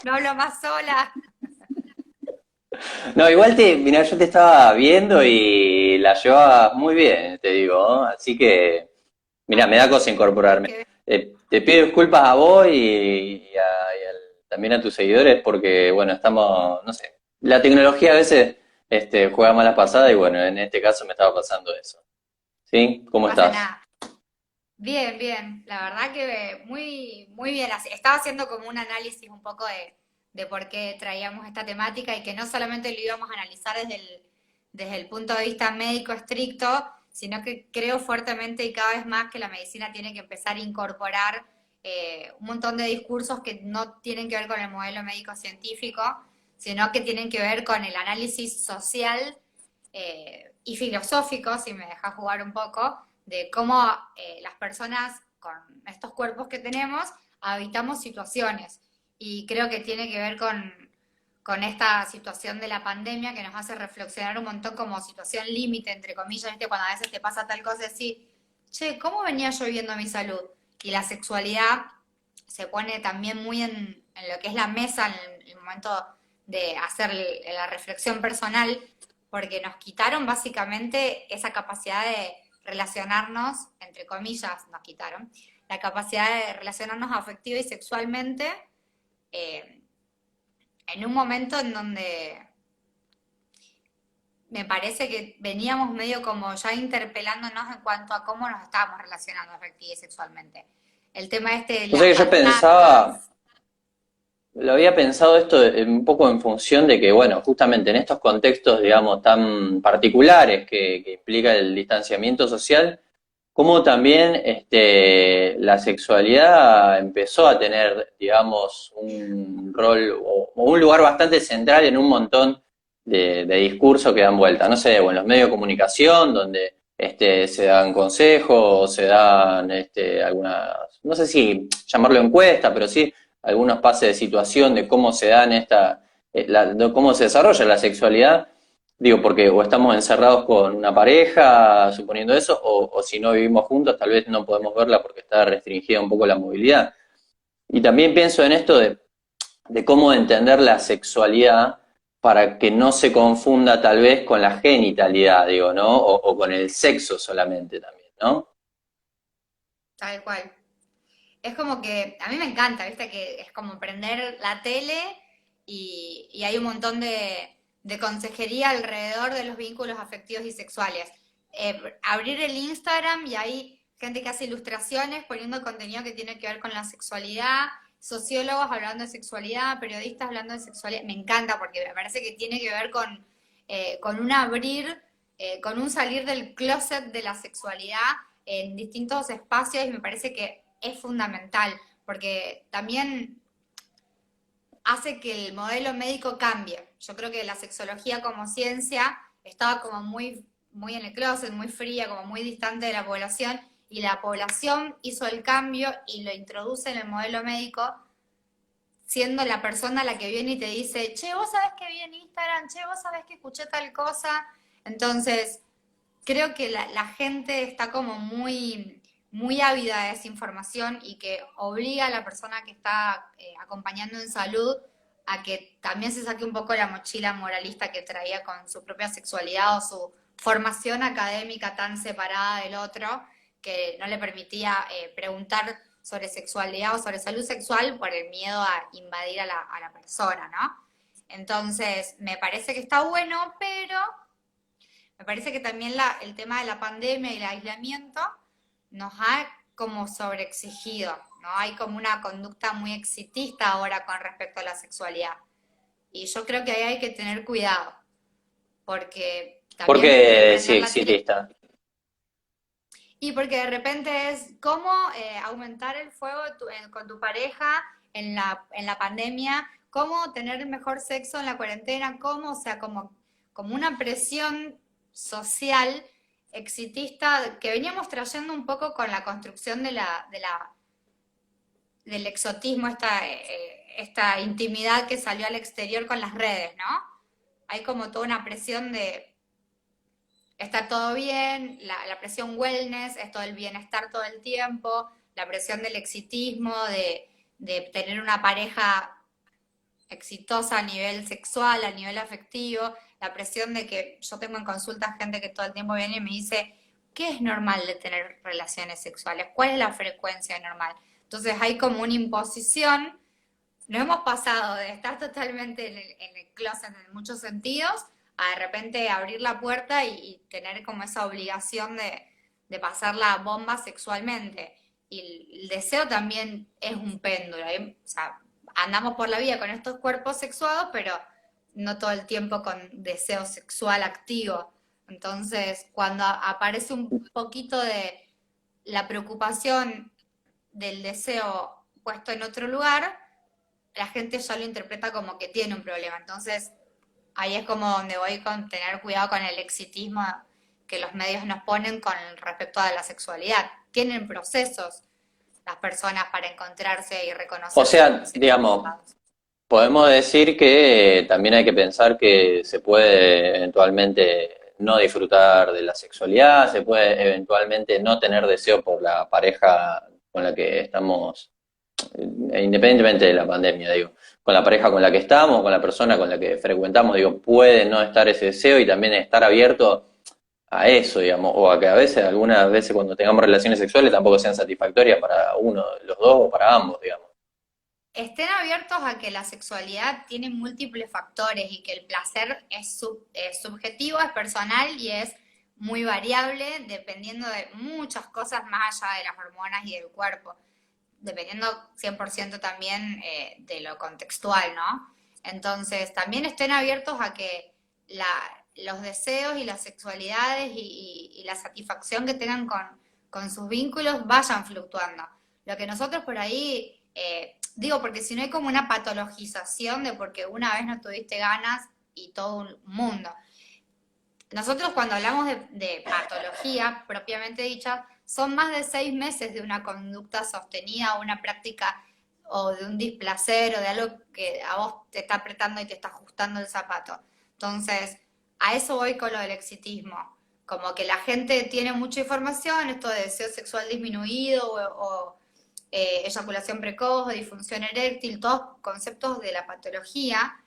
No hablo más sola. No, igual mira, yo te estaba viendo y la llevabas muy bien, te digo, ¿no? Así que, mira, me da cosa Hay incorporarme. que ver. Te pido disculpas a vos también a tus seguidores porque, bueno, estamos, no sé, la tecnología a veces juega malas pasadas y bueno, en este caso me estaba pasando eso. ¿Sí? No ¿Cómo pasa estás? nada. Bien, bien. La verdad que muy bien. Estaba haciendo como un análisis un poco de por qué traíamos esta temática y que no solamente lo íbamos a analizar desde el punto de vista médico estricto, sino que creo fuertemente y cada vez más que la medicina tiene que empezar a incorporar un montón de discursos que no tienen que ver con el modelo médico científico, sino que tienen que ver con el análisis social y filosófico, si me dejas jugar un poco, de cómo las personas con estos cuerpos que tenemos habitamos situaciones. Y creo que tiene que ver con esta situación de la pandemia que nos hace reflexionar un montón como situación límite, entre comillas, ¿viste? Cuando a veces te pasa tal cosa, así, che, ¿cómo venía yo viendo mi salud? Y la sexualidad se pone también muy en lo que es la mesa, en el momento de hacer la reflexión personal, porque nos quitaron básicamente esa capacidad de relacionarnos, entre comillas, nos quitaron, la capacidad de relacionarnos afectiva y sexualmente eh, en un momento en donde me parece que veníamos medio como ya interpelándonos en cuanto a cómo nos estábamos relacionando afectiva y sexualmente. El tema este de O sea las que yo pensaba, pantallas. lo había pensado esto un poco en función de que, bueno, justamente en estos contextos, digamos, tan particulares que implica el distanciamiento social, como también la sexualidad empezó a tener, digamos, un rol o un lugar bastante central en un montón de discursos que dan vuelta. No sé, o en los medios de comunicación, donde se dan consejos, se dan algunas, no sé si llamarlo encuesta, pero sí algunos pases de situación de cómo se dan de cómo se desarrolla la sexualidad. Digo, porque o estamos encerrados con una pareja, suponiendo eso, o si no vivimos juntos, tal vez no podemos verla porque está restringida un poco la movilidad. Y también pienso en esto de cómo entender la sexualidad para que no se confunda tal vez con la genitalidad, digo, ¿no? O con el sexo solamente también, ¿no? Tal cual. Es como que, a mí me encanta, viste, que es como prender la tele y hay un montón de consejería alrededor de los vínculos afectivos y sexuales. Abrir el Instagram y hay gente que hace ilustraciones poniendo contenido que tiene que ver con la sexualidad, sociólogos hablando de sexualidad, periodistas hablando de sexualidad. Me encanta porque me parece que tiene que ver con un abrir, con un salir del closet de la sexualidad en distintos espacios y me parece que es fundamental porque también hace que el modelo médico cambie. Yo creo que la sexología como ciencia estaba como muy en el closet, muy fría, como muy distante de la población y la población hizo el cambio y lo introduce en el modelo médico siendo la persona la que viene y te dice, che, vos sabés que vi en Instagram, che, vos sabés que escuché tal cosa. Entonces, creo que la gente está como muy ávida de esa información y que obliga a la persona que está acompañando en salud a que también se saque un poco la mochila moralista que traía con su propia sexualidad o su formación académica tan separada del otro que no le permitía preguntar sobre sexualidad o sobre salud sexual por el miedo a invadir a la persona, ¿no? Entonces, me parece que está bueno, pero me parece que también el tema de la pandemia y el aislamiento nos ha como sobreexigido, ¿no? Hay como una conducta muy exitista ahora con respecto a la sexualidad. Y yo creo que ahí hay que tener cuidado, porque también Porque sí, prender la tele. exitista. Y porque de repente es cómo aumentar el fuego con tu pareja en la pandemia, cómo tener mejor sexo en la cuarentena, cómo, o sea, como una presión social exitista que veníamos trayendo un poco con la construcción del exotismo, esta intimidad que salió al exterior con las redes, ¿no? Hay como toda una presión de está todo bien, la presión wellness, esto del bienestar todo el tiempo, la presión del exitismo, de tener una pareja exitosa a nivel sexual, a nivel afectivo, la presión de que yo tengo en consulta gente que todo el tiempo viene y me dice, ¿qué es normal de tener relaciones sexuales? ¿Cuál es la frecuencia normal? Entonces hay como una imposición. Nos hemos pasado de estar totalmente en el closet en muchos sentidos a de repente abrir la puerta y tener como esa obligación de pasar la bomba sexualmente. Y el deseo también es un péndulo. O sea, andamos por la vida con estos cuerpos sexuados, pero no todo el tiempo con deseo sexual activo. Entonces, cuando aparece un poquito de la preocupación del deseo puesto en otro lugar, la gente ya lo interpreta como que tiene un problema. Entonces, ahí es como donde voy con tener cuidado con el exitismo que los medios nos ponen con respecto a la sexualidad. Tienen procesos las personas para encontrarse y O reconocerse como sea, digamos, sexualizados. podemos decir que también hay que pensar que se puede eventualmente no disfrutar de la sexualidad, se puede eventualmente no tener deseo por la pareja con la que estamos, independientemente de la pandemia, digo, con la pareja con la que estamos, con la persona con la que frecuentamos, digo, puede no estar ese deseo y también estar abierto a eso, digamos, o a que a veces, algunas veces cuando tengamos relaciones sexuales tampoco sean satisfactorias para uno, los dos o para ambos, digamos. Estén abiertos a que la sexualidad tiene múltiples factores y que el placer es subjetivo, es personal y es muy variable dependiendo de muchas cosas más allá de las hormonas y del cuerpo, dependiendo 100% también de lo contextual, ¿no? Entonces, también estén abiertos a que los deseos y las sexualidades y la satisfacción que tengan con sus vínculos vayan fluctuando. Lo que nosotros por ahí, digo, porque si no hay como una patologización de porque una vez no tuviste ganas y todo un mundo. Nosotros cuando hablamos de patología propiamente dicha, son más de 6 meses de una conducta sostenida o una práctica o de un displacer o de algo que a vos te está apretando y te está ajustando el zapato. Entonces, a eso voy con lo del exitismo. Como que la gente tiene mucha información, esto de deseo sexual disminuido eyaculación precoz o disfunción eréctil, todos conceptos de la patología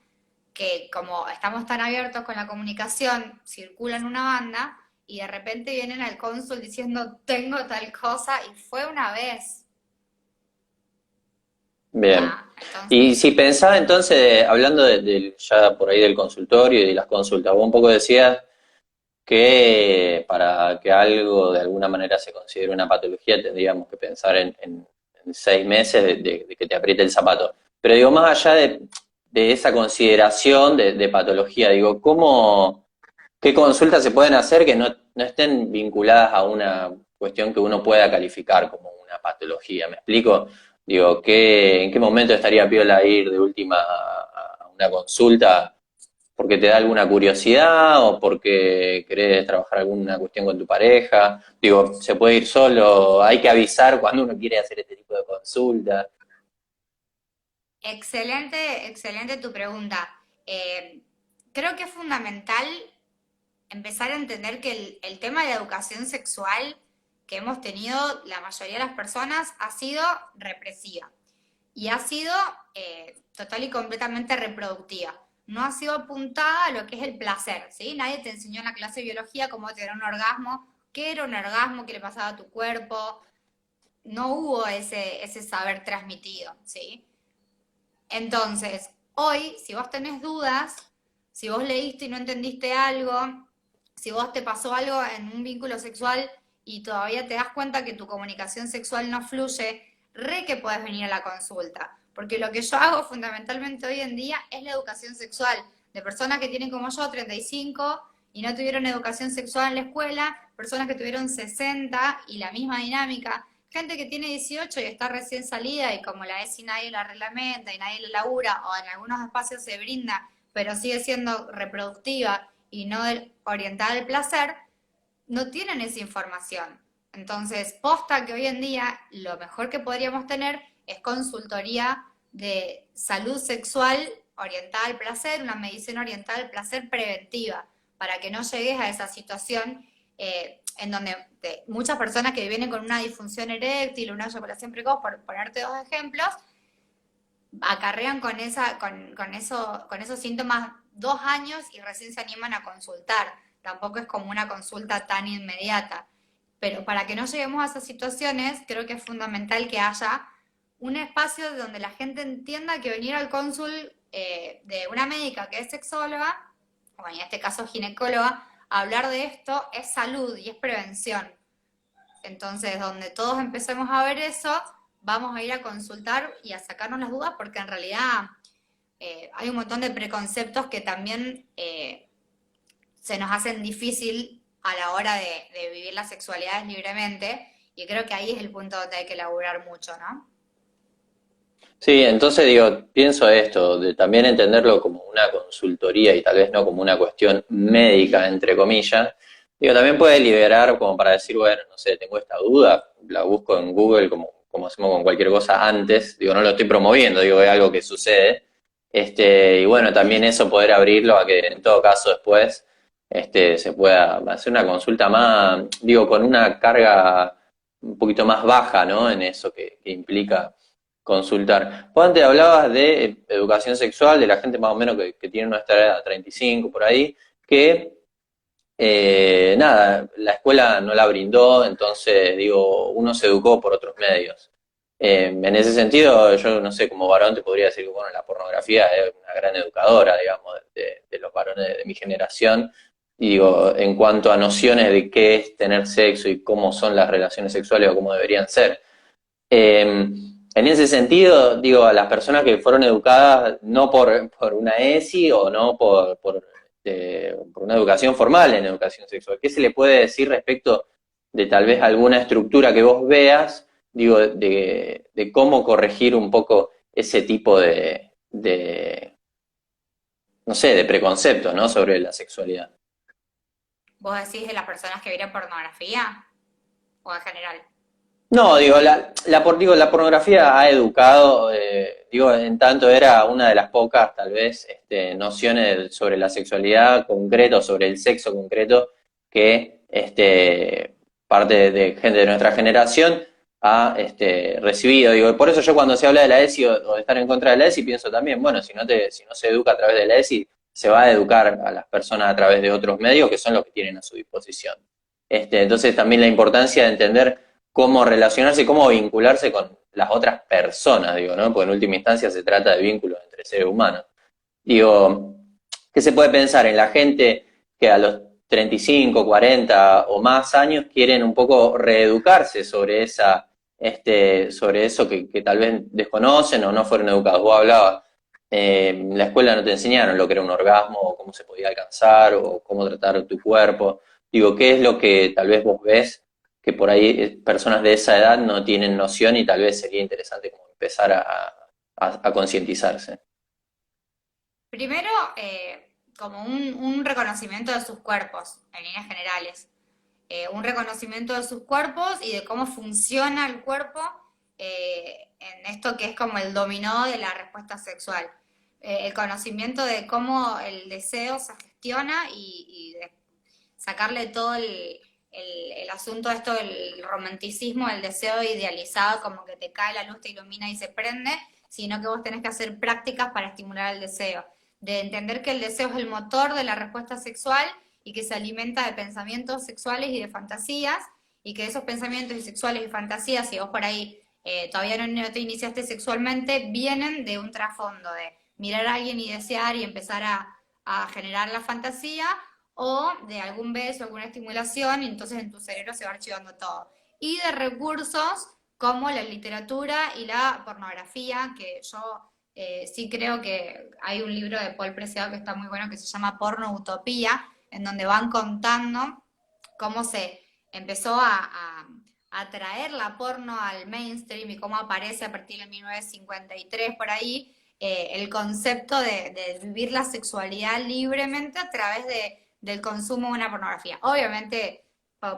que como estamos tan abiertos con la comunicación, circulan una banda y de repente vienen al cónsul diciendo tengo tal cosa y fue una vez. Bien. Ah, entonces, Y si pensaba entonces, hablando ya por ahí del consultorio y de las consultas, vos un poco decías que para que algo de alguna manera se considere una patología tendríamos que pensar en 6 meses de que te apriete el zapato. Pero digo, más allá de esa consideración de patología, digo, qué consultas se pueden hacer que no estén vinculadas a una cuestión que uno pueda calificar como una patología? ¿Me explico? Digo, ¿en qué momento estaría piola ir de última a una consulta porque te da alguna curiosidad o porque querés trabajar alguna cuestión con tu pareja? Digo, se puede ir solo, hay que avisar cuando uno quiere hacer este tipo de consulta. excelente, excelente tu pregunta. Eh, Creo que es fundamental empezar a entender que el tema de educación sexual que hemos tenido la mayoría de las personas ha sido represiva y ha sido total y completamente reproductiva. No ha sido apuntada a lo que es el placer, ¿sí? Nadie te enseñó en la clase de biología cómo tener un orgasmo, qué era un orgasmo, qué le pasaba a tu cuerpo. No hubo ese saber transmitido, ¿sí? Entonces, hoy, si vos tenés dudas, si vos leíste y no entendiste algo, si vos te pasó algo en un vínculo sexual y todavía te das cuenta que tu comunicación sexual no fluye, re que podés venir a la consulta. Porque lo que yo hago fundamentalmente hoy en día es la educación sexual de personas que tienen como yo 35 y no tuvieron educación sexual en la escuela, personas que tuvieron 60 y la misma dinámica, gente que tiene 18 y está recién salida y como la ESI nadie la reglamenta y nadie la labura o en algunos espacios se brinda, pero sigue siendo reproductiva y no orientada al placer, no tienen esa información. Entonces, posta que hoy en día lo mejor que podríamos tener es consultoría de salud sexual orientada al placer, una medicina orientada al placer preventiva, para que no llegues a esa situación en donde muchas personas que vienen con una disfunción eréctil, una eyaculación precoz, por ponerte dos ejemplos, acarrean con esos síntomas 2 años y recién se animan a consultar. Tampoco es como una consulta tan inmediata. Pero para que no lleguemos a esas situaciones, creo que es fundamental que haya un espacio donde la gente entienda que venir al cónsul de una médica que es sexóloga, o en este caso ginecóloga, a hablar de esto es salud y es prevención. Entonces, donde todos empecemos a ver eso, vamos a ir a consultar y a sacarnos las dudas, porque en realidad hay un montón de preconceptos que también se nos hacen difícil a la hora de vivir las sexualidades libremente, y creo que ahí es el punto donde hay que laburar mucho, ¿no? Sí, entonces digo, pienso esto, de también entenderlo como una consultoría y tal vez no como una cuestión médica, entre comillas. Digo, también puede liberar como para decir, bueno, no sé, tengo esta duda, la busco en Google como hacemos con cualquier cosa antes. Digo, no lo estoy promoviendo, digo, es algo que sucede. Y bueno, también eso poder abrirlo a que en todo caso después se pueda hacer una consulta más, digo, con una carga un poquito más baja, ¿no? En eso que implica consultar. Vos antes hablabas de educación sexual, de la gente más o menos que tiene nuestra edad, 35 por ahí, que nada, la escuela no la brindó, entonces digo, uno se educó por otros medios. En ese sentido, yo no sé, como varón te podría decir que bueno, la pornografía es una gran educadora, digamos, de los varones de mi generación. Y digo, en cuanto a nociones de qué es tener sexo y cómo son las relaciones sexuales o cómo deberían ser. En ese sentido, digo, a las personas que fueron educadas no por una ESI o no por una educación formal en educación sexual, ¿qué se le puede decir respecto de tal vez alguna estructura que vos veas, digo, de cómo corregir un poco ese tipo no sé, de preconceptos, ¿no? Sobre la sexualidad? ¿Vos decís de las personas que vieron pornografía o en general? No, digo, digo, la pornografía ha educado, digo, en tanto era una de las pocas, tal vez, nociones sobre la sexualidad concreto, sobre el sexo concreto, que parte de gente de nuestra generación ha recibido. Digo, por eso yo cuando se habla de la ESI o de estar en contra de la ESI, pienso también, bueno, si no se educa a través de la ESI, se va a educar a las personas a través de otros medios que son los que tienen a su disposición. Entonces también la importancia de entender cómo relacionarse, cómo vincularse con las otras personas, digo, ¿no? Porque en última instancia se trata de vínculos entre seres humanos. Digo, ¿qué se puede pensar en la gente que a los 35, 40 o más años quieren un poco reeducarse sobre eso que tal vez desconocen o no fueron educados? Vos hablabas, en la escuela no te enseñaron lo que era un orgasmo, o cómo se podía alcanzar, o cómo tratar tu cuerpo. Digo, ¿qué es lo que tal vez vos ves que por ahí personas de esa edad no tienen noción y tal vez sería interesante como empezar a concientizarse? Primero, como un reconocimiento de sus cuerpos, en líneas generales. Un reconocimiento de sus cuerpos y de cómo funciona el cuerpo en esto que es como el dominó de la respuesta sexual. El conocimiento de cómo el deseo se gestiona y de sacarle todo el asunto de esto del romanticismo, el deseo idealizado, como que te cae la luz, te ilumina y se prende, sino que vos tenés que hacer prácticas para estimular el deseo. De entender que el deseo es el motor de la respuesta sexual y que se alimenta de pensamientos sexuales y de fantasías, y que esos pensamientos y sexuales y fantasías, si vos por ahí todavía no te iniciaste sexualmente, vienen de un trasfondo de mirar a alguien y desear y empezar a generar la fantasía, o de algún beso, alguna estimulación, y entonces en tu cerebro se va archivando todo. Y de recursos como la literatura y la pornografía, que yo sí creo que hay un libro de Paul Preciado que está muy bueno que se llama Porno Utopía, en donde van contando cómo se empezó a traer la porno al mainstream y cómo aparece a partir de 1953 por ahí el concepto de vivir la sexualidad libremente a través del consumo de una pornografía. Obviamente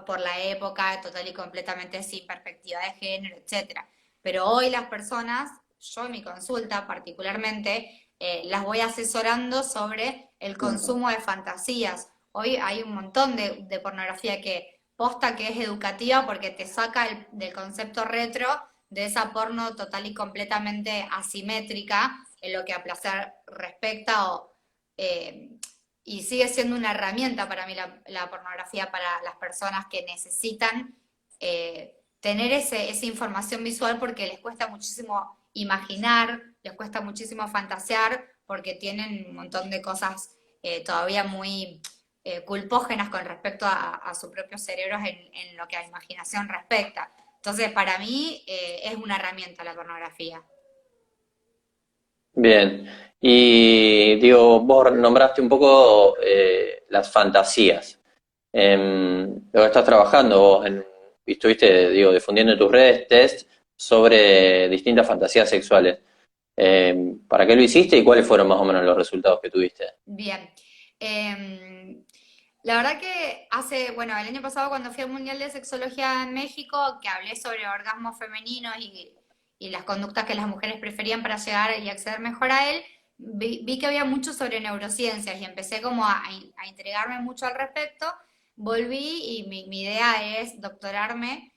por la época, total y completamente sin perspectiva de género, etcétera. Pero hoy las personas, yo en mi consulta particularmente, las voy asesorando sobre el Ujú. consumo de fantasías. Hoy hay un montón de pornografía que posta que es educativa porque te saca del concepto retro de esa porno total y completamente asimétrica en lo que a placer respecta eh, y sigue siendo una herramienta para mí la pornografía para las personas que necesitan tener esa información visual porque les cuesta muchísimo imaginar, les cuesta muchísimo fantasear porque tienen un montón de cosas todavía muy culpógenas con respecto a sus propios cerebros en lo que a imaginación respecta. Entonces, para mí es una herramienta la pornografía. Bien. Y digo, vos nombraste un poco las fantasías. Lo que estás trabajando vos y estuviste, digo, difundiendo en tus redes test sobre distintas fantasías sexuales. ¿Para qué lo hiciste y cuáles fueron más o menos los resultados que tuviste? Bien. La verdad que bueno, el año pasado cuando fui al Mundial de Sexología en México, que hablé sobre orgasmos femeninos y las conductas que las mujeres preferían para llegar y acceder mejor a él, vi que había mucho sobre neurociencias y empecé como a intrigarme mucho al respecto. Volví y mi idea es doctorarme,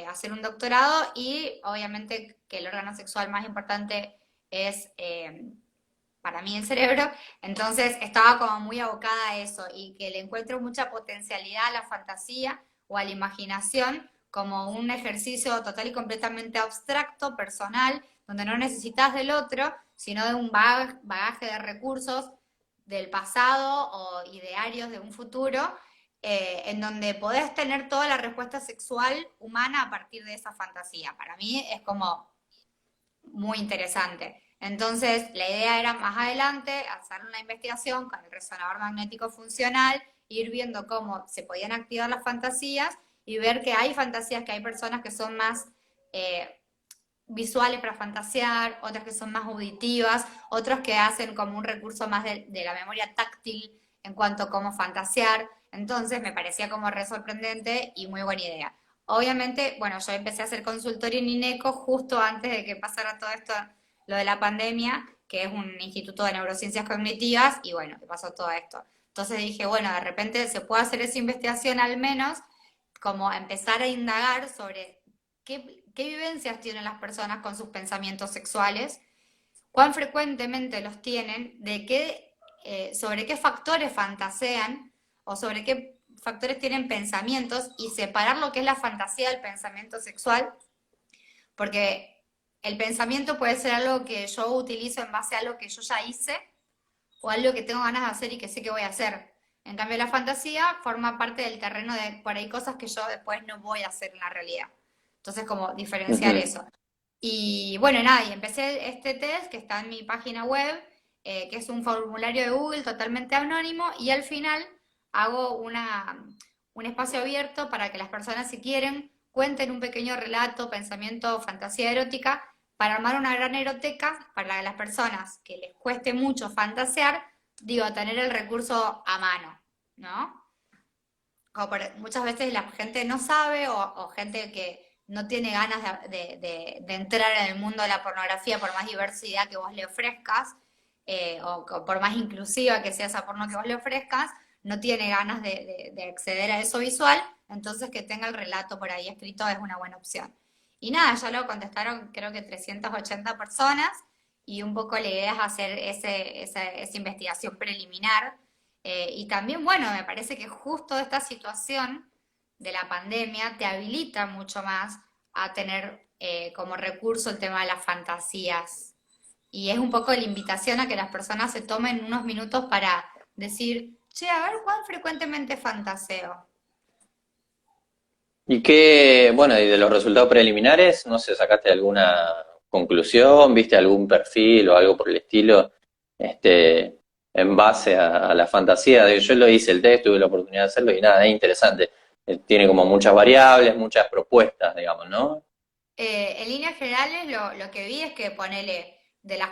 hacer un doctorado y obviamente que el órgano sexual más importante es para mí el cerebro, entonces estaba como muy abocada a eso y que le encuentro mucha potencialidad a la fantasía o a la imaginación como un ejercicio total y completamente abstracto, personal, donde no necesitas del otro, sino de un bagaje de recursos del pasado o idearios de un futuro, en donde podés tener toda la respuesta sexual humana a partir de esa fantasía. Para mí es como muy interesante. Entonces, la idea era más adelante hacer una investigación con el resonador magnético funcional, ir viendo cómo se podían activar las fantasías y ver que hay fantasías, que hay personas que son más visuales para fantasear, otras que son más auditivas, otros que hacen como un recurso más de la memoria táctil en cuanto a cómo fantasear. Entonces, me parecía como re sorprendente y muy buena idea. Obviamente, bueno, yo empecé a hacer consultorio en INECO justo antes de que pasara todo esto, lo de la pandemia, que es un instituto de neurociencias cognitivas, y bueno, que pasó todo esto. Entonces dije, bueno, de repente se puede hacer esa investigación al menos, como empezar a indagar sobre qué vivencias tienen las personas con sus pensamientos sexuales, cuán frecuentemente los tienen, sobre qué factores fantasean o sobre qué factores tienen pensamientos y separar lo que es la fantasía del pensamiento sexual, porque el pensamiento puede ser algo que yo utilizo en base a algo que yo ya hice o algo que tengo ganas de hacer y que sé que voy a hacer. En cambio, la fantasía forma parte del terreno de por ahí cosas que yo después no voy a hacer en la realidad. Entonces, como diferenciar Ujú. eso. Y bueno, nada, y empecé este test que está en mi página web, que es un formulario de Google totalmente anónimo, y al final hago un espacio abierto para que las personas, si quieren, cuenten un pequeño relato, pensamiento, fantasía erótica, para armar una gran eroteca para las personas que les cueste mucho fantasear, digo, tener el recurso a mano, ¿no? Muchas veces la gente no sabe o gente que no tiene ganas de entrar en el mundo de la pornografía por más diversidad que vos le ofrezcas, o por más inclusiva que sea esa porno que vos le ofrezcas, no tiene ganas de acceder a eso visual, entonces que tenga el relato por ahí escrito es una buena opción. Y nada, ya lo contestaron creo que 380 personas y un poco la idea es hacer esa investigación preliminar y también, bueno, me parece que justo esta situación de la pandemia te habilita mucho más a tener como recurso el tema de las fantasías. Y es un poco la invitación a que las personas se tomen unos minutos para decir, che, a ver cuán frecuentemente fantaseo. Y qué, bueno, y de los resultados preliminares, no sé, ¿sacaste alguna conclusión? ¿Viste algún perfil o algo por el estilo? En base a la fantasía. Yo lo hice el test, tuve la oportunidad de hacerlo y nada, es interesante. Tiene como muchas variables, muchas propuestas, digamos, ¿no? En líneas generales, lo que vi es que ponele de las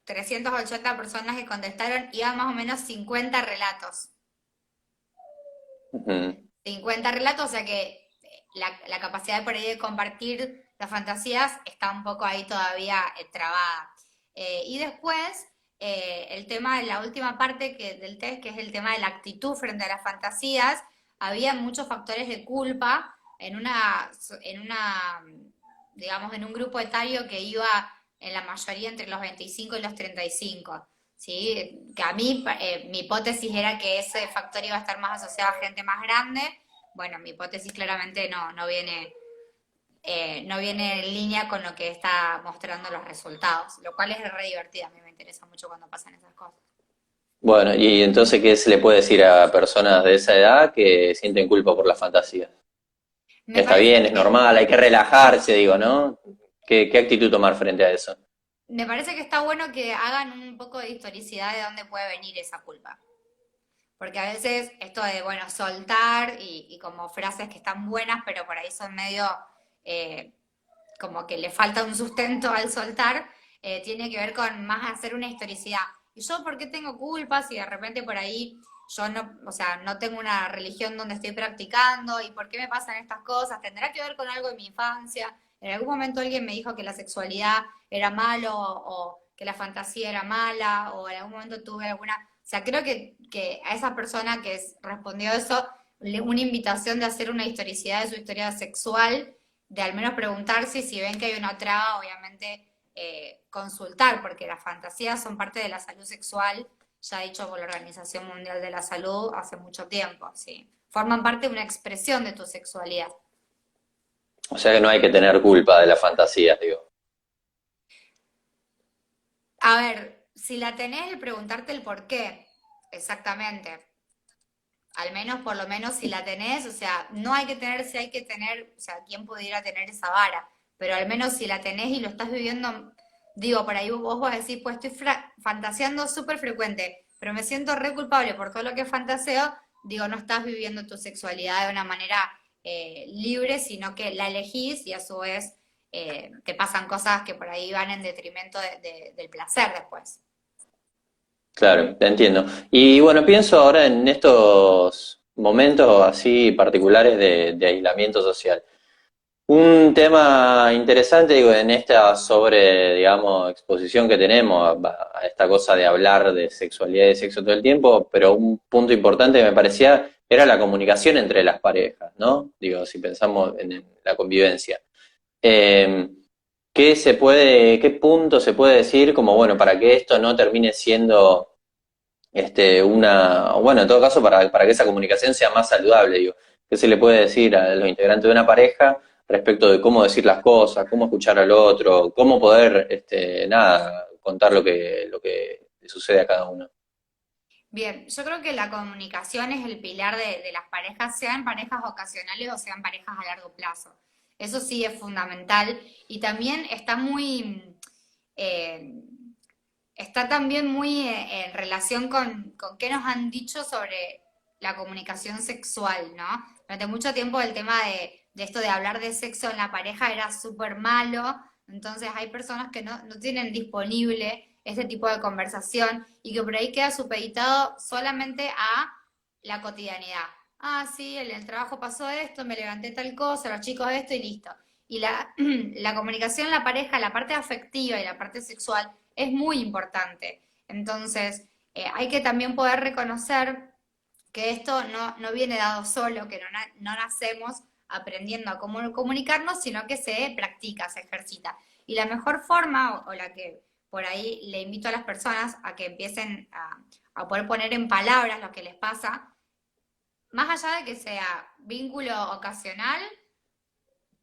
380 personas que contestaron, iban más o menos 50 relatos. Ujú. 50 relatos, o sea que la capacidad de por ahí de compartir las fantasías está un poco ahí todavía trabada. Y después, el tema de la última parte del test, que es el tema de la actitud frente a las fantasías, había muchos factores de culpa en una digamos, en un grupo etario que iba en la mayoría entre los 25 y los 35, ¿sí? Que a mí, mi hipótesis era que ese factor iba a estar más asociado a gente más grande. Bueno, mi hipótesis claramente no viene en línea con lo que está mostrando los resultados, lo cual es re divertido, a mí me interesa mucho cuando pasan esas cosas. Bueno, y entonces, ¿qué se le puede decir a personas de esa edad que sienten culpa por la fantasía? Me Está parece bien, es que normal, hay que relajarse, digo, ¿no? ¿Qué actitud tomar frente a eso? Me parece que está bueno que hagan un poco de historicidad de dónde puede venir esa culpa. Porque a veces esto de, bueno, soltar y como frases que están buenas, pero por ahí son medio eh, como que le falta un sustento al soltar, tiene que ver con más hacer una historicidad. ¿Y yo por qué tengo culpas si de repente por ahí yo no, o sea, no tengo una religión donde estoy practicando? ¿Y por qué me pasan estas cosas? ¿Tendrá que ver con algo de mi infancia? En algún momento alguien me dijo que la sexualidad era malo o que la fantasía era mala o en algún momento tuve alguna... O sea, creo que a esa persona que respondió eso, una invitación de hacer una historicidad de su historia sexual, de al menos preguntarse y si ven que hay una traba, obviamente consultar, porque las fantasías son parte de la salud sexual, ya dicho por la Organización Mundial de la Salud hace mucho tiempo, ¿sí? Forman parte de una expresión de tu sexualidad. O sea que no hay que tener culpa de la fantasía, digo. A ver, si la tenés, el preguntarte el por qué, exactamente. Al menos, por lo menos, si la tenés, o sea, no hay que tener, si hay que tener, o sea, ¿quién pudiera tener esa vara? Pero al menos si la tenés y lo estás viviendo, digo, por ahí vos vas a decir, pues estoy fantaseando súper frecuente, pero me siento re culpable por todo lo que fantaseo, digo, no estás viviendo tu sexualidad de una manera libre, sino que la elegís y a su vez te pasan cosas que por ahí van en detrimento del placer después. Claro, te entiendo. Y bueno, pienso ahora en estos momentos así particulares de aislamiento social. Un tema interesante, digo, en esta sobre, digamos, exposición que tenemos a esta cosa de hablar de sexualidad y de sexo todo el tiempo, pero un punto importante que me parecía era la comunicación entre las parejas, ¿no? Digo, si pensamos en la convivencia. Eh, qué punto se puede decir como, bueno, para que esto no termine siendo bueno, en todo caso, para que esa comunicación sea más saludable, digo, ¿qué se le puede decir a los integrantes de una pareja respecto de cómo decir las cosas, cómo escuchar al otro, cómo poder, nada, contar lo que le sucede a cada uno? Bien, yo creo que la comunicación es el pilar de las parejas, sean parejas ocasionales o sean parejas a largo plazo. Eso sí es fundamental y también eh, está también muy en relación con qué nos han dicho sobre la comunicación sexual, ¿no? Durante mucho tiempo el tema de esto de hablar de sexo en la pareja era súper malo, entonces hay personas que no tienen disponible este tipo de conversación y que por ahí queda supeditado solamente a la cotidianidad. Ah, sí, en el trabajo pasó esto, me levanté tal cosa, los chicos esto y listo. Y la comunicación en la pareja, la parte afectiva y la parte sexual es muy importante. Entonces, hay que también poder reconocer que esto no viene dado solo, que no nacemos aprendiendo a cómo comunicarnos, sino que se practica, se ejercita. Y la mejor forma, o la que por ahí le invito a las personas a que empiecen a poder poner en palabras lo que les pasa, más allá de que sea vínculo ocasional,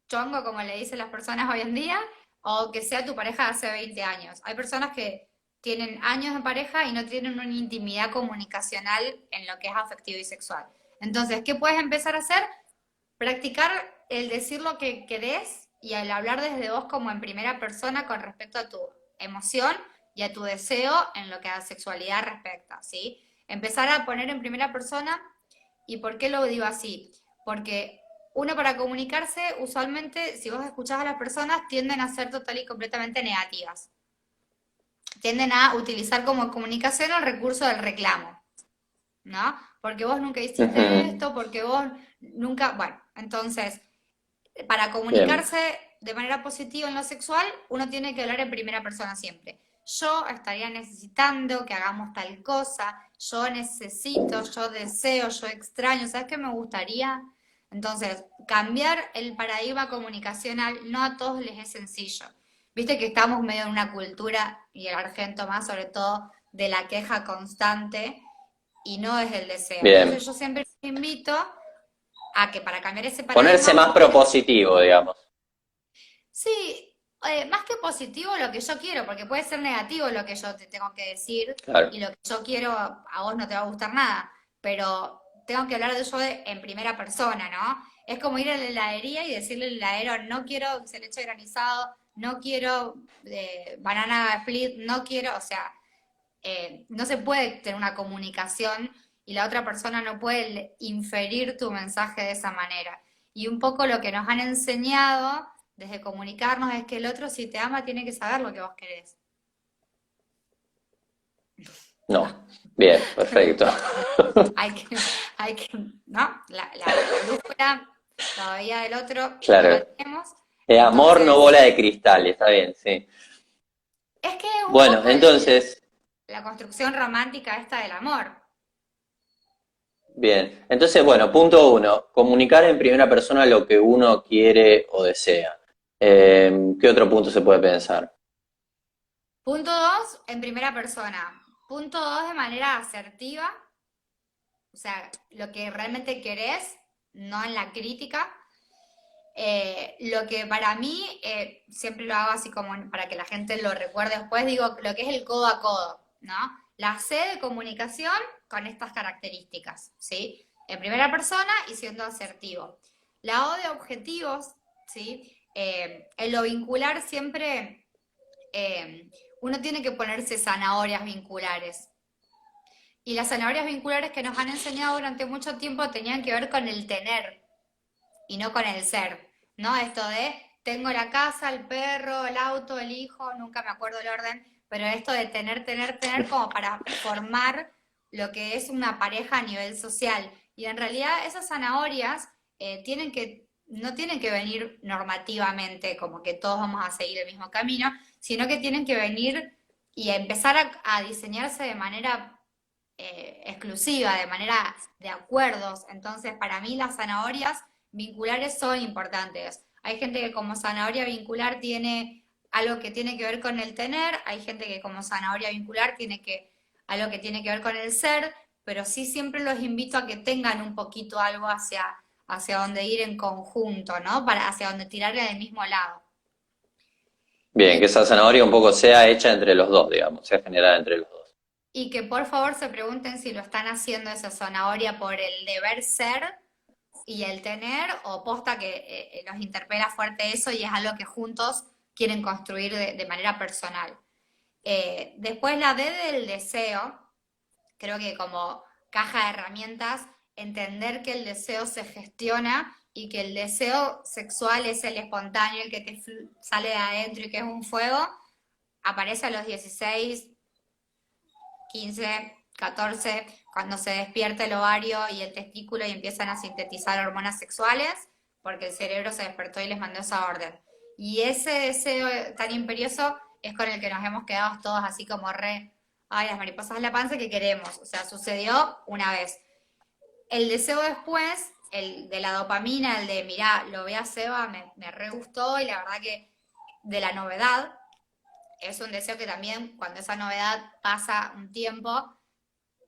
chongo, como le dicen las personas hoy en día, o que sea tu pareja de hace 20 años. Hay personas que tienen años de pareja y no tienen una intimidad comunicacional en lo que es afectivo y sexual. Entonces, ¿qué puedes empezar a hacer? Practicar el decir lo que querés y el hablar desde vos como en primera persona con respecto a tu emoción y a tu deseo en lo que a sexualidad respecta, ¿sí? Empezar a poner en primera persona. ¿Y por qué lo digo así? Porque uno para comunicarse, usualmente, si vos escuchás a las personas, tienden a ser total y completamente negativas. Tienden a utilizar como comunicación el recurso del reclamo, ¿no? Porque vos nunca hiciste Ujú. esto, porque vos nunca... Bueno, entonces, para Bien, comunicarse de manera positiva en lo sexual, uno tiene que hablar en primera persona siempre. Yo estaría necesitando que hagamos tal cosa, yo necesito, yo deseo, yo extraño, ¿sabes qué me gustaría? Entonces, cambiar el paradigma comunicacional no a todos les es sencillo. Viste que estamos medio en una cultura, y el argento más sobre todo, de la queja constante y no es el deseo. Bien. Entonces yo siempre los invito a que para cambiar ese Ponerse paradigma, más propositivo, digamos. sí, más que positivo lo que yo quiero, porque puede ser negativo lo que yo te tengo que decir Claro. y lo que yo quiero a vos no te va a gustar nada, pero tengo que hablar de yo en primera persona, ¿no? Es como ir a la heladería y decirle al heladero, no quiero dulce de leche granizado, no quiero banana split, no quiero, o sea, no se puede tener una comunicación y la otra persona no puede inferir tu mensaje de esa manera. Y un poco lo que nos han enseñado desde comunicarnos es que el otro, si te ama, tiene que saber lo que vos querés. No. Bien, perfecto. Hay que, hay que, ¿no? La brújula todavía del otro no la Claro. tenemos. Amor, no Entonces, bola de cristal, está bien, sí. es que es un Bueno, poco entonces, la construcción romántica esta del amor. bien. Entonces, bueno, punto uno, comunicar en primera persona lo que uno quiere o desea. ¿Qué otro punto se puede pensar? Punto dos, en primera persona. Punto dos, de manera asertiva, o sea, lo que realmente querés, no en la crítica. Lo que para mí, siempre lo hago así como para que la gente lo recuerde después, digo lo que es el codo a codo, ¿no? La C de comunicación con estas características, ¿sí? En primera persona y siendo asertivo. La O de objetivos, ¿sí? En lo vincular siempre uno tiene que ponerse zanahorias vinculares. Y las zanahorias vinculares que nos han enseñado durante mucho tiempo tenían que ver con el tener y no con el ser, ¿no? Esto de tengo la casa, el perro, el auto, el hijo, nunca me acuerdo el orden, pero esto de tener como para formar lo que es una pareja a nivel social. Y en realidad esas zanahorias no tienen que venir normativamente, como que todos vamos a seguir el mismo camino, sino que tienen que venir y a empezar a diseñarse de manera exclusiva, de manera de acuerdos. Entonces, para mí las zanahorias vinculares son importantes. Hay gente que como zanahoria vincular tiene algo que tiene que ver con el tener, hay gente que como zanahoria vincular tiene algo que tiene que ver con el ser, pero sí siempre los invito a que tengan un poquito algo hacia donde ir en conjunto, ¿no? Hacia donde tirarle del mismo lado. Bien, que Y, esa zanahoria un poco sea hecha entre los dos, digamos, sea generada entre los dos. y que por favor se pregunten si lo están haciendo esa zanahoria por el deber ser y el tener, o posta que los interpela fuerte eso y es algo que juntos quieren construir de manera personal. Después la D del deseo, creo que como caja de herramientas, entender que el deseo se gestiona y que el deseo sexual es el espontáneo, el que te sale de adentro y que es un fuego, aparece a los 16, 15, 14, cuando se despierta el ovario y el testículo y empiezan a sintetizar hormonas sexuales, porque el cerebro se despertó y les mandó esa orden. Y ese deseo tan imperioso es con el que nos hemos quedado todos así como ay, las mariposas en la panza que queremos. O sea, sucedió una vez. El deseo después, el de la dopamina, el de, mirá, lo ve a Seba, me re gustó y la verdad que de la novedad, es un deseo que también cuando esa novedad pasa un tiempo,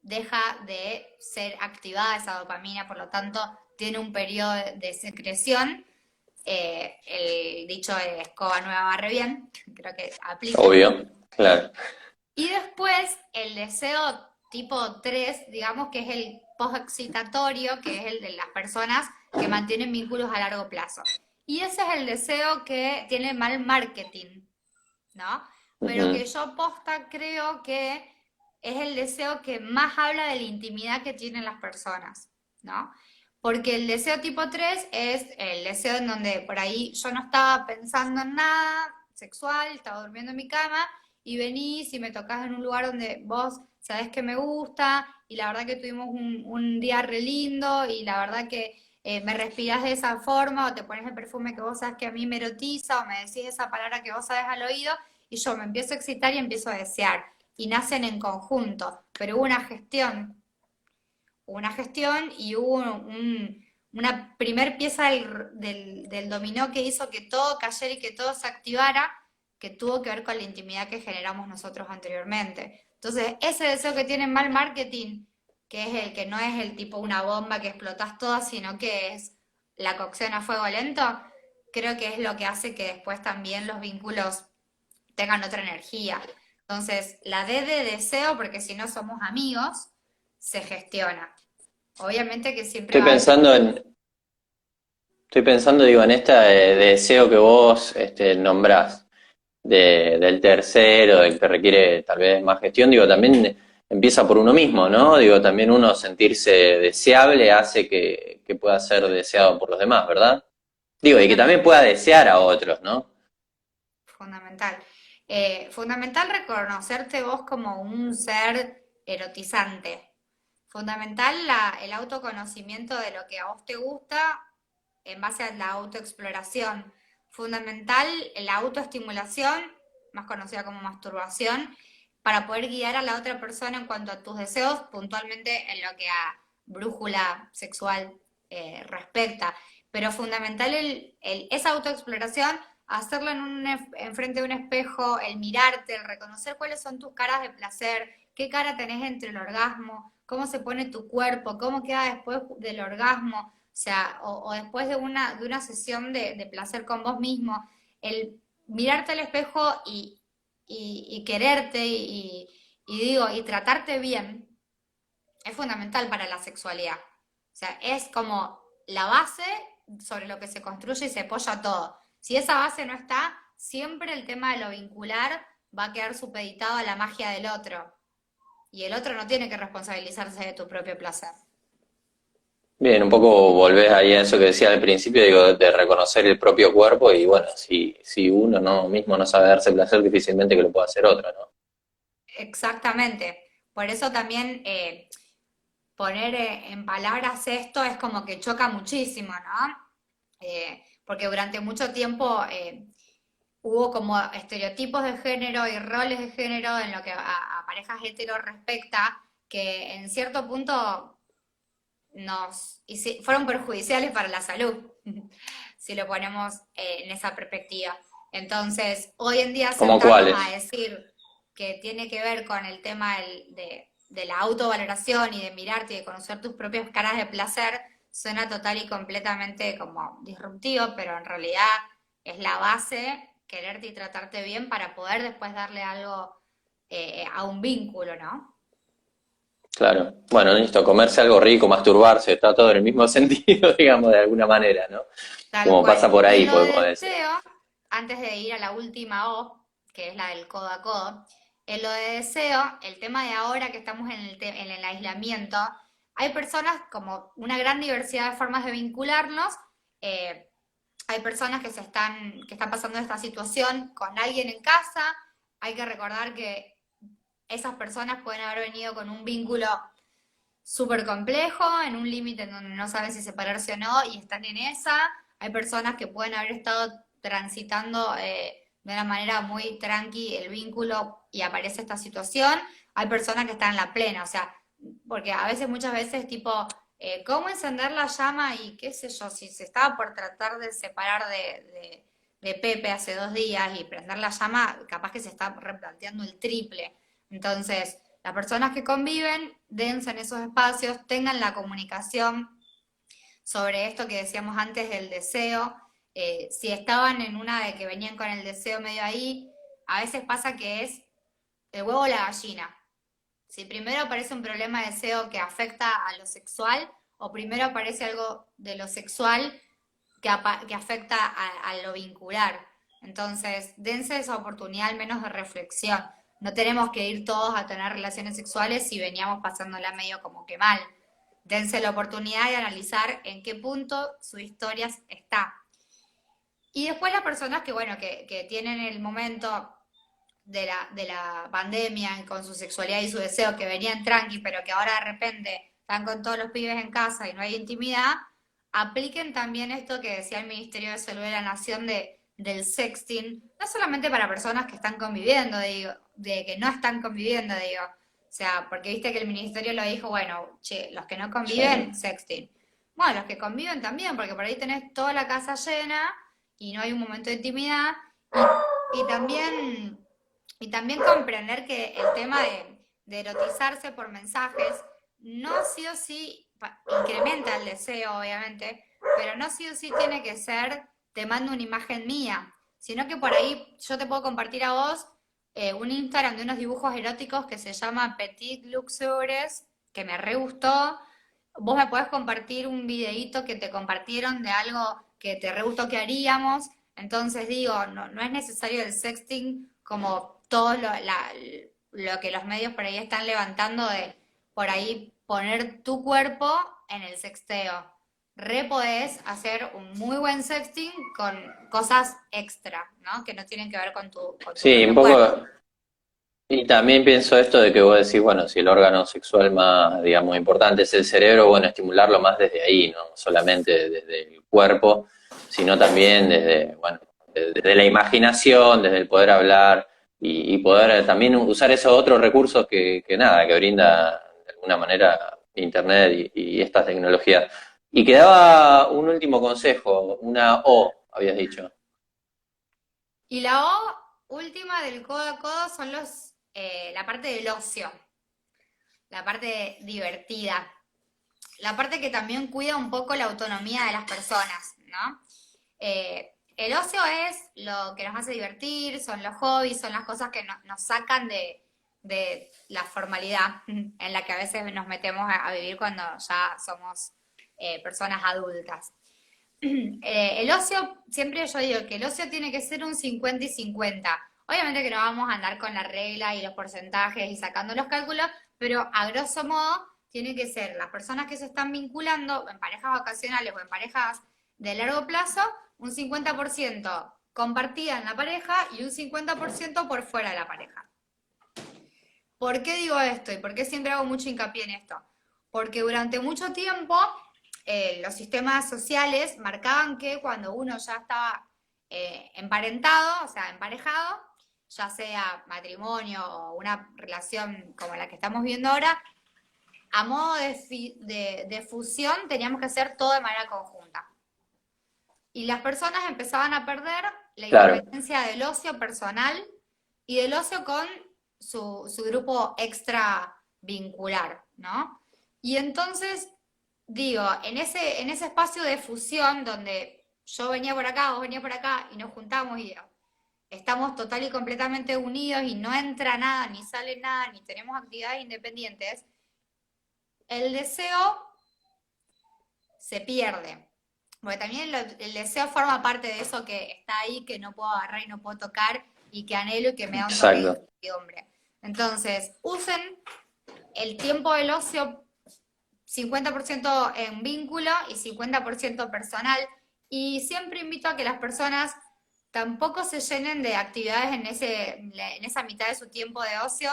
deja de ser activada esa dopamina, por lo tanto tiene un periodo de secreción. El dicho de escoba nueva barre bien, creo que aplica. Obvio, claro. Y después el deseo tipo 3 digamos que es el post-excitatorio, que es el de las personas que mantienen vínculos a largo plazo. Y ese es el deseo que tiene mal marketing, ¿no? Pero que Ujú. yo posta creo que es el deseo que más habla de la intimidad que tienen las personas, ¿no? Porque el deseo tipo 3 es el deseo en donde por ahí yo no estaba pensando en nada sexual, estaba durmiendo en mi cama y venís y me tocas en un lugar donde vos sabés que me gusta y la verdad que tuvimos un día re lindo y la verdad que me respirás de esa forma o te pones el perfume que vos sabes que a mí me erotiza o me decís esa palabra que vos sabes al oído y yo me empiezo a excitar y empiezo a desear y nacen en conjunto, pero hubo una gestión y hubo una primer pieza del dominó que hizo que todo cayera y que todo se activara, que tuvo que ver con la intimidad que generamos nosotros anteriormente. Entonces, ese deseo que tiene mal marketing, que es el que no es el tipo una bomba que explotas todo, sino que es la cocción a fuego lento, creo que es lo que hace que después también los vínculos tengan otra energía. Entonces, la D de deseo, porque si no somos amigos, se gestiona. Obviamente que siempre Estoy va a haber pensando estoy pensando, digo, en esta deseo que vos nombrás, del tercero, del que requiere tal vez más gestión, digo, también empieza por uno mismo, ¿no? Digo, también uno sentirse deseable hace que pueda ser deseado por los demás, ¿verdad? Digo, y que también fundamental. pueda desear a otros, ¿no? Fundamental. Fundamental reconocerte vos como un ser erotizante. Fundamental el autoconocimiento de lo que a vos te gusta en base a la autoexploración. Fundamental la autoestimulación, más conocida como masturbación, para poder guiar a la otra persona en cuanto a tus deseos, puntualmente en lo que a brújula sexual respecta. Pero fundamental esa autoexploración, hacerlo enfrente de un espejo, el mirarte, el reconocer cuáles son tus caras de placer, qué cara tenés entre el orgasmo, cómo se pone tu cuerpo, cómo queda después del orgasmo, o sea, o después de una sesión de placer con vos mismo, el mirarte al espejo y quererte y tratarte bien es fundamental para la sexualidad. O sea, es como la base sobre lo que se construye y se apoya todo. Si esa base no está, siempre el tema de lo vincular va a quedar supeditado a la magia del otro. Y el otro no tiene que responsabilizarse de tu propio placer. Bien, un poco volvés ahí a eso que decía al principio, digo, de reconocer el propio cuerpo y bueno, si uno no mismo no sabe darse placer, difícilmente que lo pueda hacer otro, ¿no? Exactamente. Por eso también poner en palabras esto es como que choca muchísimo, ¿no? Porque durante mucho tiempo hubo como estereotipos de género y roles de género en lo que a parejas hetero respecta, que en cierto punto fueron perjudiciales para la salud, si lo ponemos en esa perspectiva. Entonces, hoy en día ¿Como sentarnos a cuáles? decir que tiene que ver con el tema de la autovaloración y de mirarte y de conocer tus propias caras de placer, suena total y completamente como disruptivo, pero en realidad es la base, quererte y tratarte bien para poder después darle algo a un vínculo, ¿no? Claro. Bueno, listo, comerse algo rico, masturbarse, está todo en el mismo sentido, digamos, de alguna manera, ¿no? Tal Como pasa cual. por Y en ahí, lo podemos de decir. deseo, antes de ir a la última O, que es la del codo a codo, en lo de deseo, el tema de ahora que estamos en el aislamiento, hay personas como una gran diversidad de formas de vincularnos. eh, Hay personas que están pasando esta situación con alguien en casa. Hay que recordar que esas personas pueden haber venido con un vínculo súper complejo, en un límite en donde no saben si separarse o no y están en esa. Hay personas que pueden haber estado transitando de una manera muy tranqui el vínculo y aparece esta situación. Hay personas que están en la plena, o sea, porque a veces, muchas veces, tipo, ¿cómo encender la llama? Y qué sé yo, si se estaba por tratar de separar de Pepe hace 2 días y prender la llama, capaz que se está replanteando el triple. Entonces, las personas que conviven, dense en esos espacios, tengan la comunicación sobre esto que decíamos antes del deseo. Si estaban en una de que venían con el deseo medio ahí, a veces pasa que es el huevo o la gallina. Si primero aparece un problema de deseo que afecta a lo sexual, o primero aparece algo de lo sexual que afecta a lo vincular. Entonces, dense esa oportunidad al menos de reflexión. No tenemos que ir todos a tener relaciones sexuales si veníamos pasándola medio como que mal. Dense la oportunidad de analizar en qué punto su historia está. Y después las personas que, bueno, que tienen el momento de la pandemia con su sexualidad y su deseo, que venían tranqui, pero que ahora de repente están con todos los pibes en casa y no hay intimidad, apliquen también esto que decía el Ministerio de Salud de la Nación del sexting, no solamente para personas que están conviviendo, digo, de que no están conviviendo, digo, o sea, porque viste que el ministerio lo dijo, bueno, che, los que no Sí. conviven, sexting. Bueno, los que conviven también, porque por ahí tenés toda la casa llena y no hay un momento de intimidad. Y también, y también comprender que el tema de erotizarse por mensajes no sí o sí incrementa el deseo, obviamente, pero no sí o sí tiene que ser te mando una imagen mía, sino que por ahí yo te puedo compartir a vos un Instagram de unos dibujos eróticos que se llama Petit Luxures, que me re gustó. Vos me podés compartir un videíto que te compartieron de algo que te re gustó que haríamos. Entonces digo, no es necesario el sexting como todo lo que los medios por ahí están levantando de por ahí poner tu cuerpo en el sexteo. Re podés hacer un muy buen sexting con cosas extra, ¿no? Que no tienen que ver con tu Sí, un propio cuerpo. poco. Y también pienso esto de que vos decís, bueno, si el órgano sexual más, digamos, importante es el cerebro, bueno, estimularlo más desde ahí, no solamente desde el cuerpo, sino también desde, bueno, desde la imaginación, desde el poder hablar y poder también usar esos otros recursos que nada, que brinda de alguna manera Internet y estas tecnologías. Y quedaba un último consejo, una O, habías dicho. Y la O última del codo a codo son la parte del ocio, la parte divertida, la parte que también cuida un poco la autonomía de las personas, ¿no? El ocio es lo que nos hace divertir, son los hobbies, son las cosas que nos sacan de la formalidad en la que a veces nos metemos a vivir cuando ya somos personas adultas. El ocio, siempre yo digo que el ocio tiene que ser un 50 y 50. Obviamente que no vamos a andar con la regla y los porcentajes y sacando los cálculos, pero a grosso modo tiene que ser las personas que se están vinculando en parejas vacacionales o en parejas de largo plazo, un 50% compartida en la pareja y un 50% por fuera de la pareja. ¿Por qué digo esto y por qué siempre hago mucho hincapié en esto? Porque durante mucho tiempo los sistemas sociales marcaban que cuando uno ya estaba emparentado, o sea, emparejado, ya sea matrimonio o una relación como la que estamos viendo ahora, a modo de fusión teníamos que hacer todo de manera conjunta. Y las personas empezaban a perder la Claro, independencia del ocio personal y del ocio con su grupo extra vincular, ¿no? Y entonces, digo, en ese espacio de fusión donde yo venía por acá, vos venías por acá y nos juntamos y estamos total y completamente unidos y no entra nada, ni sale nada, ni tenemos actividades independientes, el deseo se pierde. Porque también el deseo forma parte de eso que está ahí, que no puedo agarrar y no puedo tocar, y que anhelo y que me da un toque de exacto. incertidumbre. Entonces, usen el tiempo del ocio 50% en vínculo y 50% personal. Y siempre invito a que las personas tampoco se llenen de actividades en esa mitad de su tiempo de ocio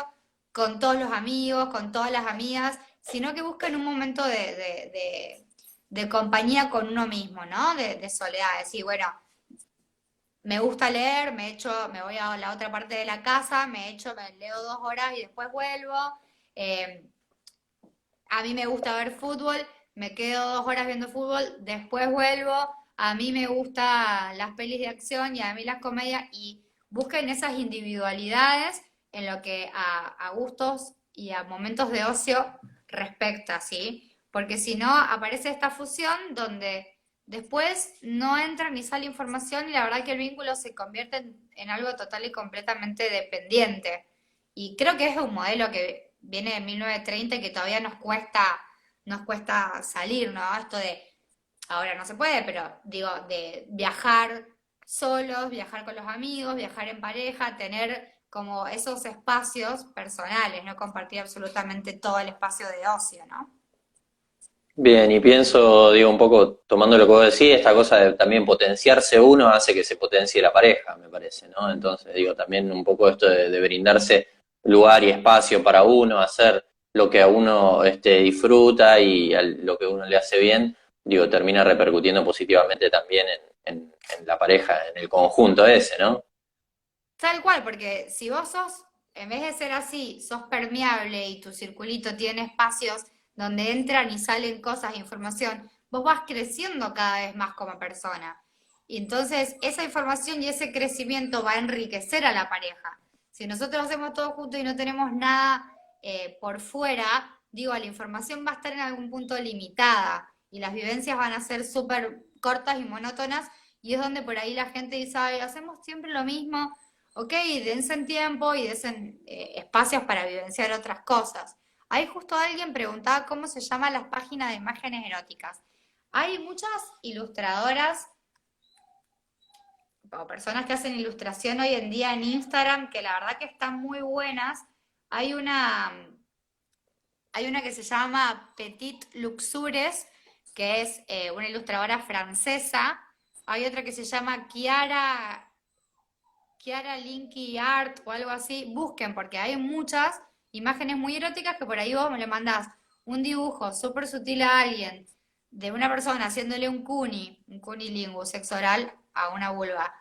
con todos los amigos, con todas las amigas, sino que busquen un momento de compañía con uno mismo, ¿no? De soledad. Decir, bueno, me gusta leer, me voy a la otra parte de la casa, me leo 2 horas y después vuelvo. Eh, a mí me gusta ver fútbol, me quedo 2 horas viendo fútbol, después vuelvo. A mí me gustan las pelis de acción y a mí las comedias y busquen esas individualidades en lo que a gustos y a momentos de ocio respecta, ¿sí? Porque si no, aparece esta fusión donde después no entra ni sale información y la verdad que el vínculo se convierte en algo total y completamente dependiente. Y creo que es un modelo que viene de 1930 y que todavía nos cuesta salir, ¿no? Esto de, ahora no se puede, pero digo, de viajar solos, viajar con los amigos, viajar en pareja, tener como esos espacios personales, no compartir absolutamente todo el espacio de ocio, ¿no? Bien, y pienso, digo, un poco tomando lo que vos decís, esta cosa de también potenciarse uno hace que se potencie la pareja, me parece, ¿no? Entonces, digo, también un poco esto de brindarse lugar y espacio para uno, hacer lo que a uno disfruta y lo que a uno le hace bien, digo, termina repercutiendo positivamente también en la pareja, en el conjunto ese, ¿no? Tal cual, porque si vos sos, en vez de ser así, sos permeable y tu circulito tiene espacios donde entran y salen cosas, información vos vas creciendo cada vez más como persona. Y entonces esa información y ese crecimiento va a enriquecer a la pareja. Si nosotros hacemos todo junto y no tenemos nada por fuera, digo, la información va a estar en algún punto limitada y las vivencias van a ser súper cortas y monótonas y es donde por ahí la gente dice, ay, hacemos siempre lo mismo, ok, dense tiempo y dense espacios para vivenciar otras cosas. Ahí justo alguien preguntaba cómo se llaman las páginas de imágenes eróticas. Hay muchas ilustradoras o personas que hacen ilustración hoy en día en Instagram que la verdad que están muy buenas. Hay una, hay una que se llama Petit Luxures, que es una ilustradora francesa. Hay otra que se llama Chiara Linky Art o algo así. Busquen, porque hay muchas imágenes muy eróticas que por ahí vos me le mandás un dibujo súper sutil a alguien de una persona haciéndole un cunilingus, sexo oral a una vulva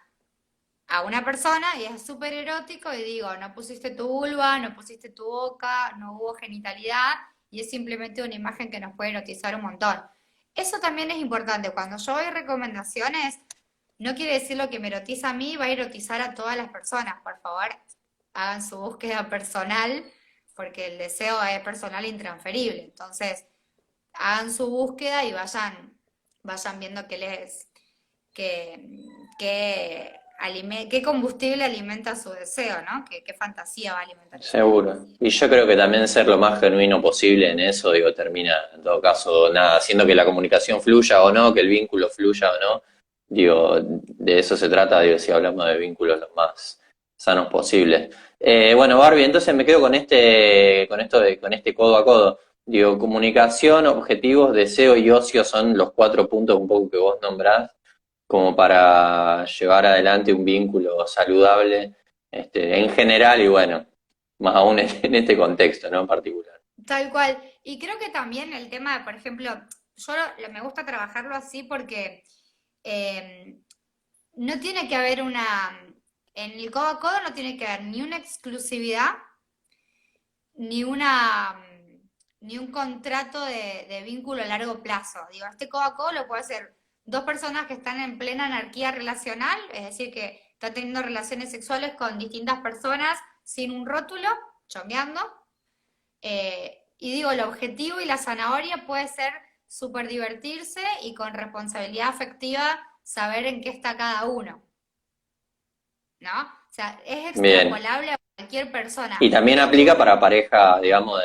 a una persona y es súper erótico y digo, no pusiste tu vulva, no pusiste tu boca, no hubo genitalidad y es simplemente una imagen que nos puede erotizar un montón. Eso también es importante. Cuando yo doy recomendaciones, no quiere decir lo que me erotiza a mí va a erotizar a todas las personas. Por favor, hagan su búsqueda personal porque el deseo es personal e intransferible. Entonces, hagan su búsqueda y vayan viendo qué, qué combustible alimenta su deseo, ¿no? Qué fantasía va a alimentar esa Seguro. fantasía. Y yo creo que también ser lo más genuino posible en eso, digo, termina en todo caso, nada, haciendo que la comunicación fluya o no, que el vínculo fluya o no. Digo, de eso se trata, digo, si hablamos de vínculos lo más sanos posibles. Bueno, Barbie, entonces me quedo con este codo a codo. Digo, comunicación, objetivos, deseo y ocio son los cuatro puntos un poco que vos nombrás, como para llevar adelante un vínculo saludable, en general y bueno, más aún en este contexto, ¿no? En particular. Tal cual. Y creo que también el tema de, por ejemplo, me gusta trabajarlo así porque eh, no tiene que haber en el codo a codo no tiene que haber ni una exclusividad, ni una, ni un contrato de vínculo a largo plazo. Digo, este codo a codo lo puede hacer dos personas que están en plena anarquía relacional, es decir, que están teniendo relaciones sexuales con distintas personas sin un rótulo, chongueando. Y digo, el objetivo y la zanahoria puede ser súper divertirse y con responsabilidad afectiva saber en qué está cada uno, ¿no? O sea, es Bien. extrapolable a cualquier persona. Y también aplica para pareja, digamos,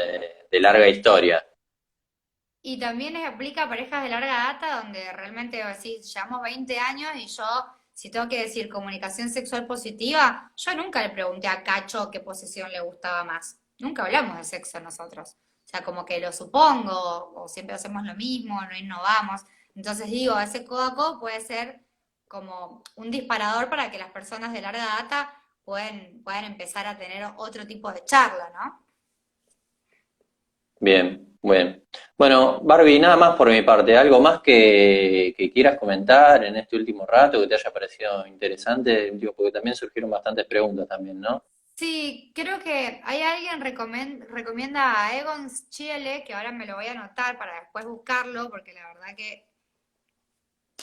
de larga historia. Y también aplica a parejas de larga data donde realmente, así, llevamos 20 años y yo, si tengo que decir comunicación sexual positiva, yo nunca le pregunté a Cacho qué posición le gustaba más. Nunca hablamos de sexo nosotros. O sea, como que lo supongo, o siempre hacemos lo mismo, no innovamos. Entonces digo, ese codo a codo puede ser como un disparador para que las personas de larga data puedan empezar a tener otro tipo de charla, ¿no? Bien, bien. Bueno, Barbie, nada más por mi parte. ¿Algo más que quieras comentar en este último rato que te haya parecido interesante? Digo, porque también surgieron bastantes preguntas también, ¿no? Sí, creo que hay alguien recomienda a Egon Schiele, que ahora me lo voy a anotar para después buscarlo, porque la verdad que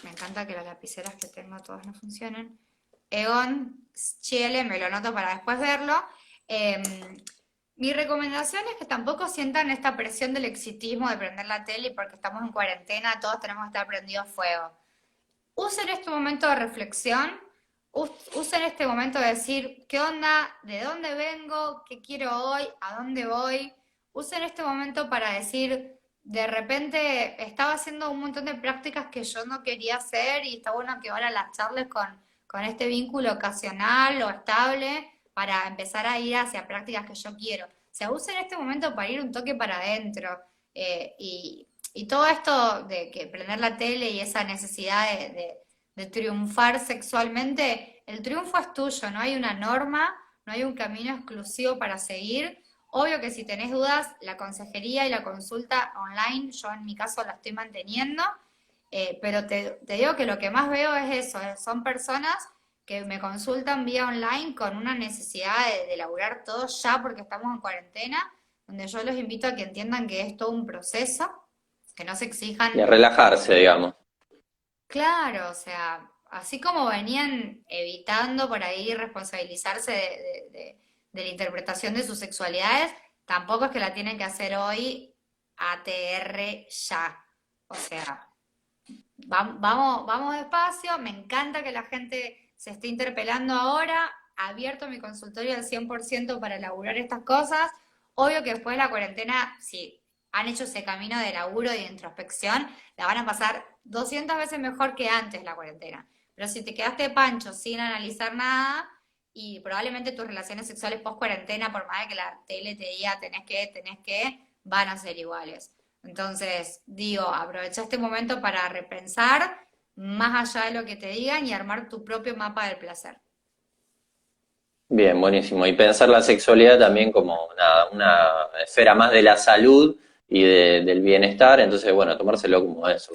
me encanta que las lapiceras que tengo todas no funcionen. Egon Schiele, me lo anoto para después verlo. Eh, Mi recomendación es que tampoco sientan esta presión del exitismo de prender la tele porque estamos en cuarentena, todos tenemos que estar prendidos a fuego. Usen este momento de reflexión, usen este momento de decir, ¿qué onda? ¿De dónde vengo? ¿Qué quiero hoy? ¿A dónde voy? Usen este momento para decir, de repente estaba haciendo un montón de prácticas que yo no quería hacer y está bueno que ahora las charles con este vínculo ocasional o estable para empezar a ir hacia prácticas que yo quiero. O sea, usen este momento para ir un toque para adentro y todo esto de que prender la tele y esa necesidad de triunfar sexualmente, el triunfo es tuyo, no hay una norma, no hay un camino exclusivo para seguir. Obvio que si tenés dudas, la consejería y la consulta online, yo en mi caso la estoy manteniendo, pero te digo que lo que más veo es eso, son personas que me consultan vía online con una necesidad de laburar todo ya porque estamos en cuarentena, donde yo los invito a que entiendan que es todo un proceso que no se exijan. Y a relajarse, digamos. Claro, o sea, así como venían evitando por ahí responsabilizarse de la interpretación de sus sexualidades, tampoco es que la tienen que hacer hoy ATR ya. O sea, vamos, vamos despacio, me encanta que la gente se esté interpelando ahora, abierto mi consultorio al 100% para elaborar estas cosas. Obvio que después de la cuarentena, si han hecho ese camino de laburo y de introspección, la van a pasar 200 veces mejor que antes la cuarentena. Pero si te quedaste pancho sin analizar nada, y probablemente tus relaciones sexuales post cuarentena, por más de que la tele te diga tenés que, van a ser iguales. Entonces, digo, aprovecha este momento para repensar más allá de lo que te digan y armar tu propio mapa del placer. Bien, buenísimo. Y pensar la sexualidad también como nada, una esfera más de la salud y del bienestar. Entonces, bueno, tomárselo como eso,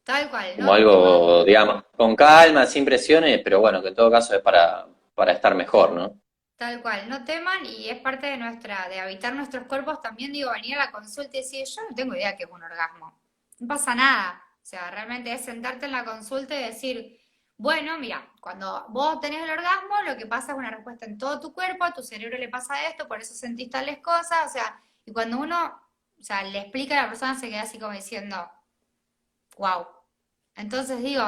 Tal cual, como no teman, algo, digamos, con calma, sin presiones, pero bueno, que en todo caso es para estar mejor, ¿no? tal cual, no teman y es parte de de habitar nuestros cuerpos también, digo, venir a la consulta y decir, yo no tengo idea qué es un orgasmo. No pasa nada. O sea, realmente es sentarte en la consulta y decir, bueno, mira, cuando vos tenés el orgasmo, lo que pasa es una respuesta en todo tu cuerpo, a tu cerebro le pasa esto, por eso sentís tales cosas, o sea, y cuando uno, o sea, le explica a la persona se queda así como diciendo, wow. Entonces digo,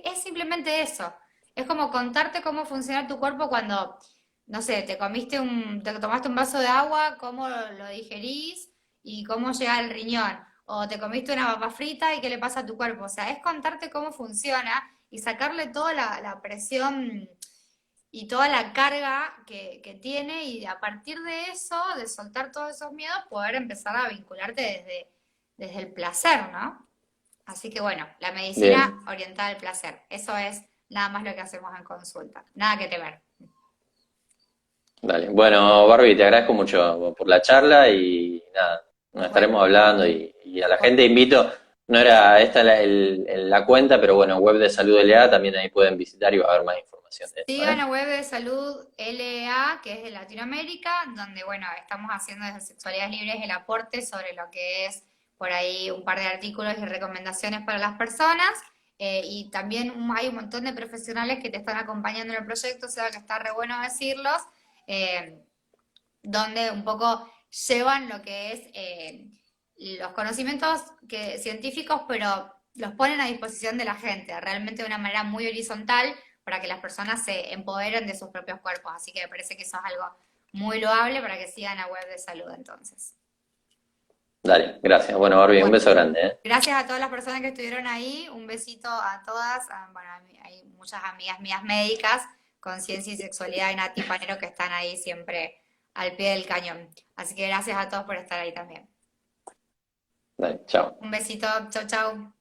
es simplemente eso. Es como contarte cómo funciona tu cuerpo cuando, no sé, te tomaste un vaso de agua, cómo lo digerís y cómo llega al riñón. O te comiste una papa frita y qué le pasa a tu cuerpo. O sea, es contarte cómo funciona y sacarle toda la presión y toda la carga que tiene y a partir de eso, de soltar todos esos miedos, poder empezar a vincularte desde el placer, ¿no? Así que bueno, la medicina Bien, orientada al placer. Eso es nada más lo que hacemos en consulta. Nada que temer. dale. Bueno, Barbie, te agradezco mucho por la charla y nada, nos Bueno, estaremos hablando y a la por- gente invito, no era esta la cuenta, pero bueno, web de Salud LA también ahí pueden visitar y va a haber más información de eso, sigan ¿eh? la web de salud LEA, que es de Latinoamérica, donde bueno, estamos haciendo desde Sexualidades Libres el aporte sobre lo que es por ahí un par de artículos y recomendaciones para las personas. Y también hay un montón de profesionales que te están acompañando en el proyecto, o sea que está re bueno decirlos. eh, Donde un poco llevan lo que es los conocimientos científicos, pero los ponen a disposición de la gente, realmente de una manera muy horizontal, para que las personas se empoderen de sus propios cuerpos. Así que me parece que eso es algo muy loable para que sigan la web de salud entonces. Dale, gracias. Bueno, Barbie, un Bueno, beso grande, ¿eh? gracias a todas las personas que estuvieron ahí, un besito a todas. Bueno, hay muchas amigas mías médicas con ciencia y sexualidad y Nati Panero que están ahí siempre al pie del cañón. Así que gracias a todos por estar ahí también. Dale, chao. Un besito, chau chau.